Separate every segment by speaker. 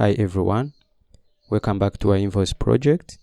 Speaker 1: Hi everyone, welcome back to our invoice project.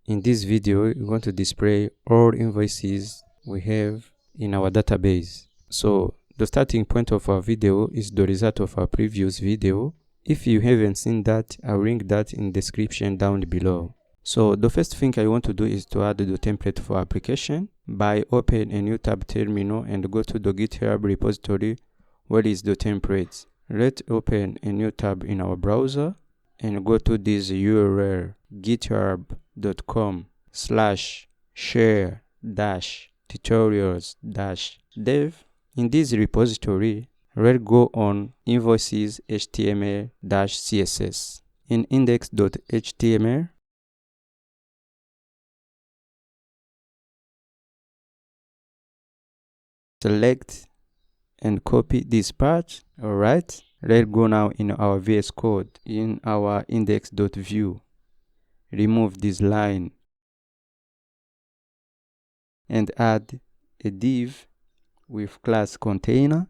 Speaker 1: In this video, we're going to display all invoices we have in our database. So the starting point of our video is the result of our previous video. If you haven't seen that, I'll link that in the description down below. So the first thing I want to do is to add the template for application by open a new tab terminal and go to the GitHub repository where is the template. Let's open a new tab in our browser and go to this URL github.com/share-tutorials-dev. In this repository, let's go on invoices HTML-CSS. In index.html, select and copy this part. Alright, let's go now in our VS Code in our index.view. Remove this line and add a div with class container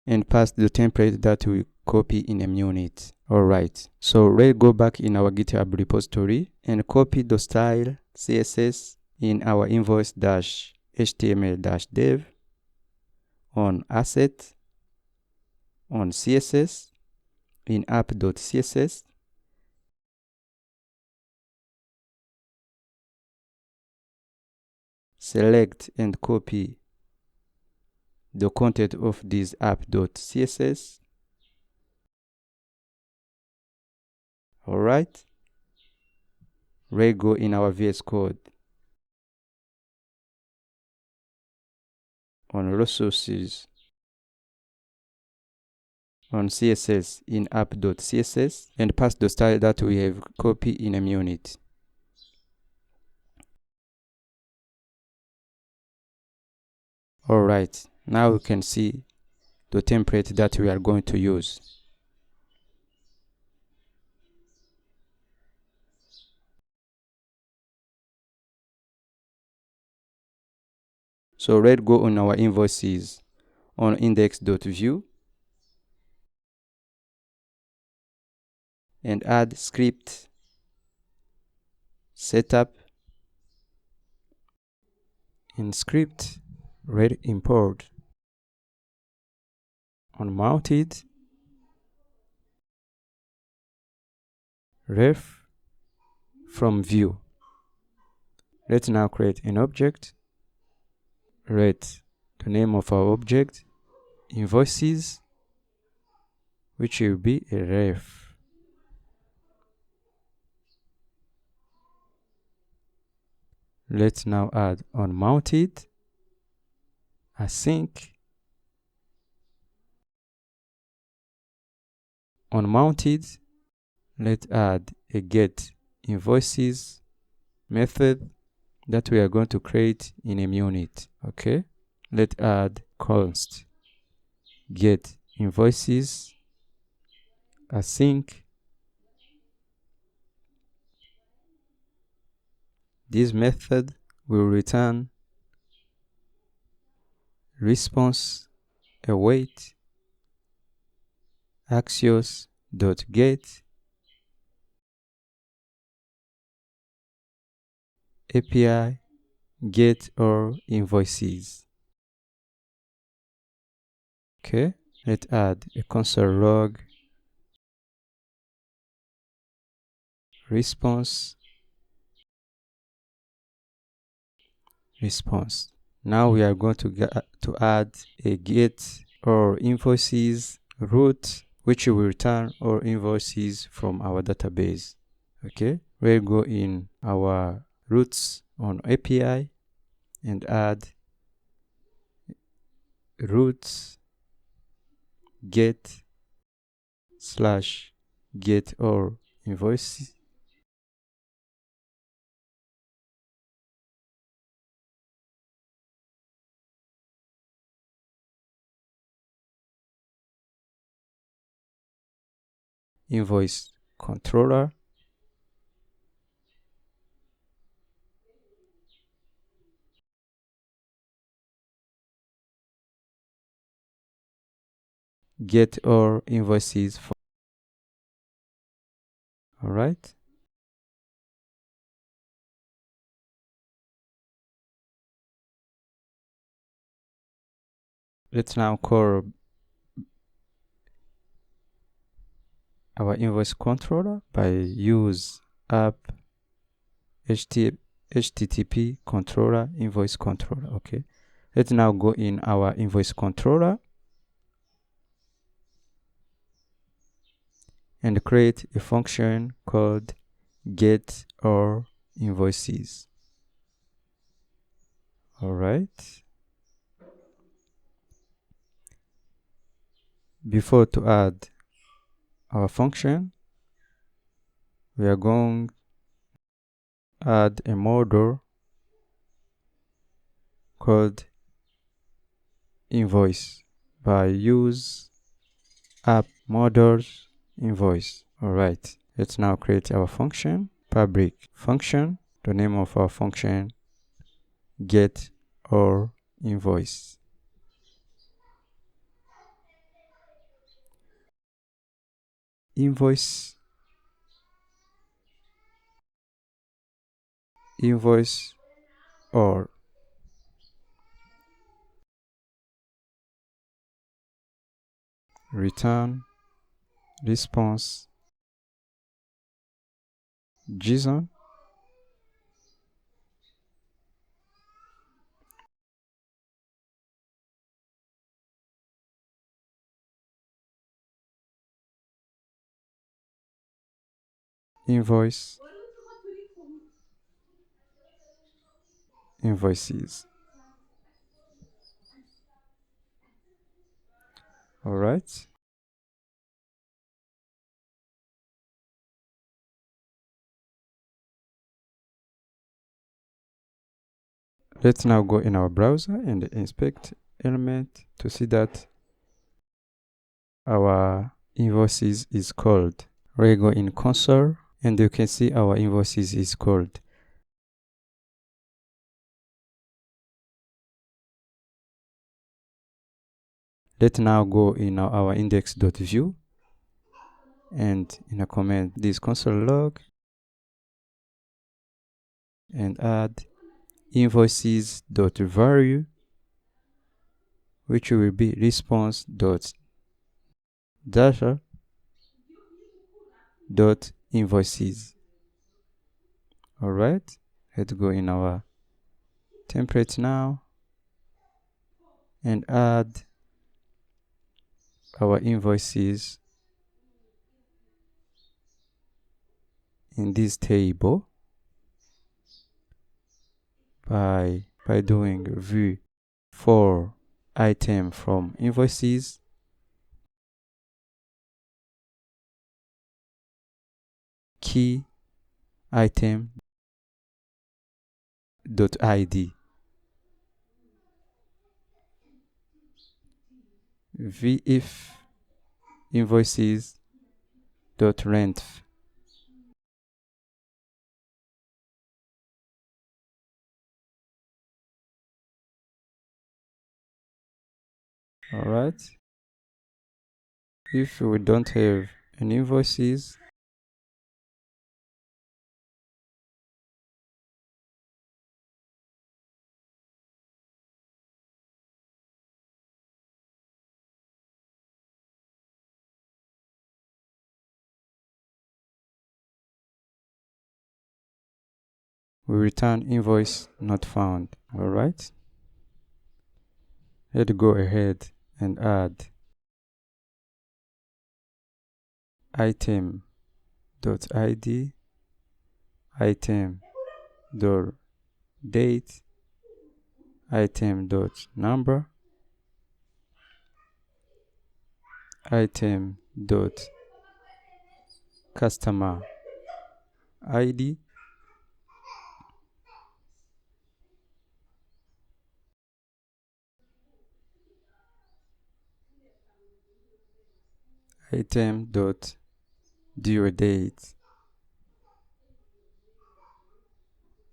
Speaker 1: and pass the template that we copy in a unit. Alright, so let's go back in our GitHub repository and copy the style CSS in our invoice-html-dev on asset, on CSS, in app.css, select and copy the content of this app.css. Alright, let's go in our VS Code on resources, on CSS in app.css and pass the style that we have copied in a unit. Alright, now we can see the template that we are going to use. So let's go on our invoices on index.view and add script setup. In script, let's import unmounted ref from view. Let's now create an object. Write the name of our object, invoices, which will be a ref. Let's now add unmounted, async, unmounted. Let's add a get invoices method that we are going to create in a unit. Okay, let's add const get invoices async. This method will return response await axios.get API get or invoices. Okay, let's add a console log response. Now we are going to add a get or invoices route, which will return all invoices from our database. Okay, we'll go in our routes on API and add routes get / get or invoices. Invoice controller. get our invoices. All right. Let's now call our invoice controller by use app http controller invoice controller. Okay. Let's now go in our invoice controller and create a function called get our invoices. All right. Before to add our function, we are going to add a model called invoice by use app models invoice. All right. Let's now create our function public function. The name of our function get our invoice. Invoice or return response JSON invoices. All right. Let's now go in our browser and inspect element to see that our invoices is called. We go in console and you can see our invoices is called. Let's now go in our index.view and in a comment this console log and add invoices.value, which will be response.data.invoices. All right, let's go in our template now and add our invoices in this table by doing view for item from invoices key item .id if invoices .length. All right. If we don't have any invoices, we return invoice not found. All right. Let's go ahead and add item.id, item.date, item.number, item.customer ID, item.due date,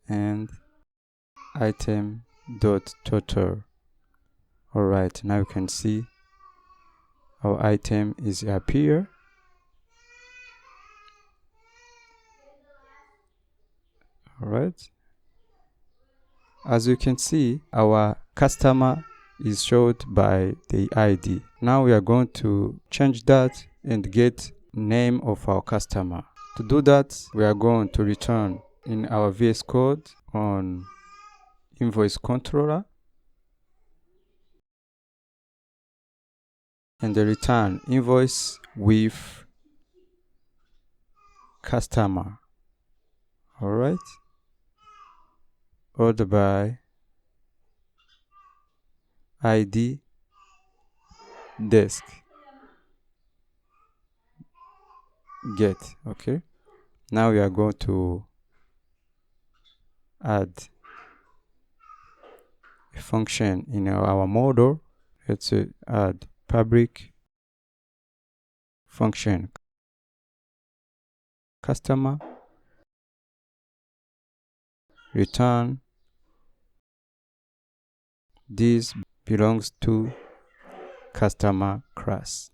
Speaker 1: and item.total. All right, now you can see our item is appear. All right. As you can see, our customer is showed by the ID. Now we are going to change that and get name of our customer. To do that, we are going to return in our VS Code on invoice controller and the return invoice with customer. All right. Order by ID desk get. Okay. Now we are going to add a function in our model. Let's add public function customer return this belongs to customer class.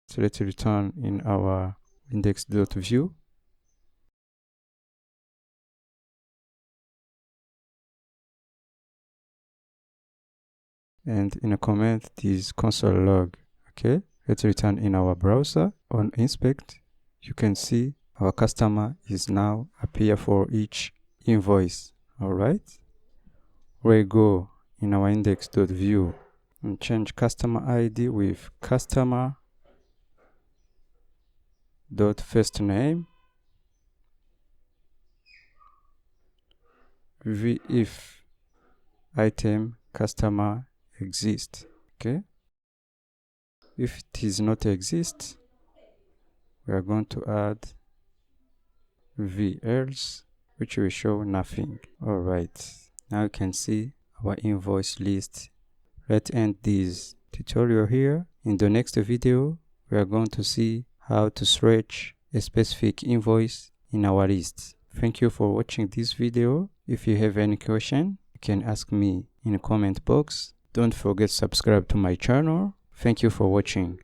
Speaker 1: So let's return in our index.view. And in a comment, this console log. Okay, let's return in our browser. On inspect, you can see our customer is now appear for each invoice. All right, we go in our index.view and change customer ID with customer dot first name if item customer exist. Okay, if it is not exist, we are going to add v else, which will show nothing. All right, now you can see our invoice list. Let's end this tutorial here. In the next video, we are going to see how to search a specific invoice in our list. Thank you for watching this video. If you have any question, you can ask me in the comment box. Don't forget to subscribe to my channel. Thank you for watching.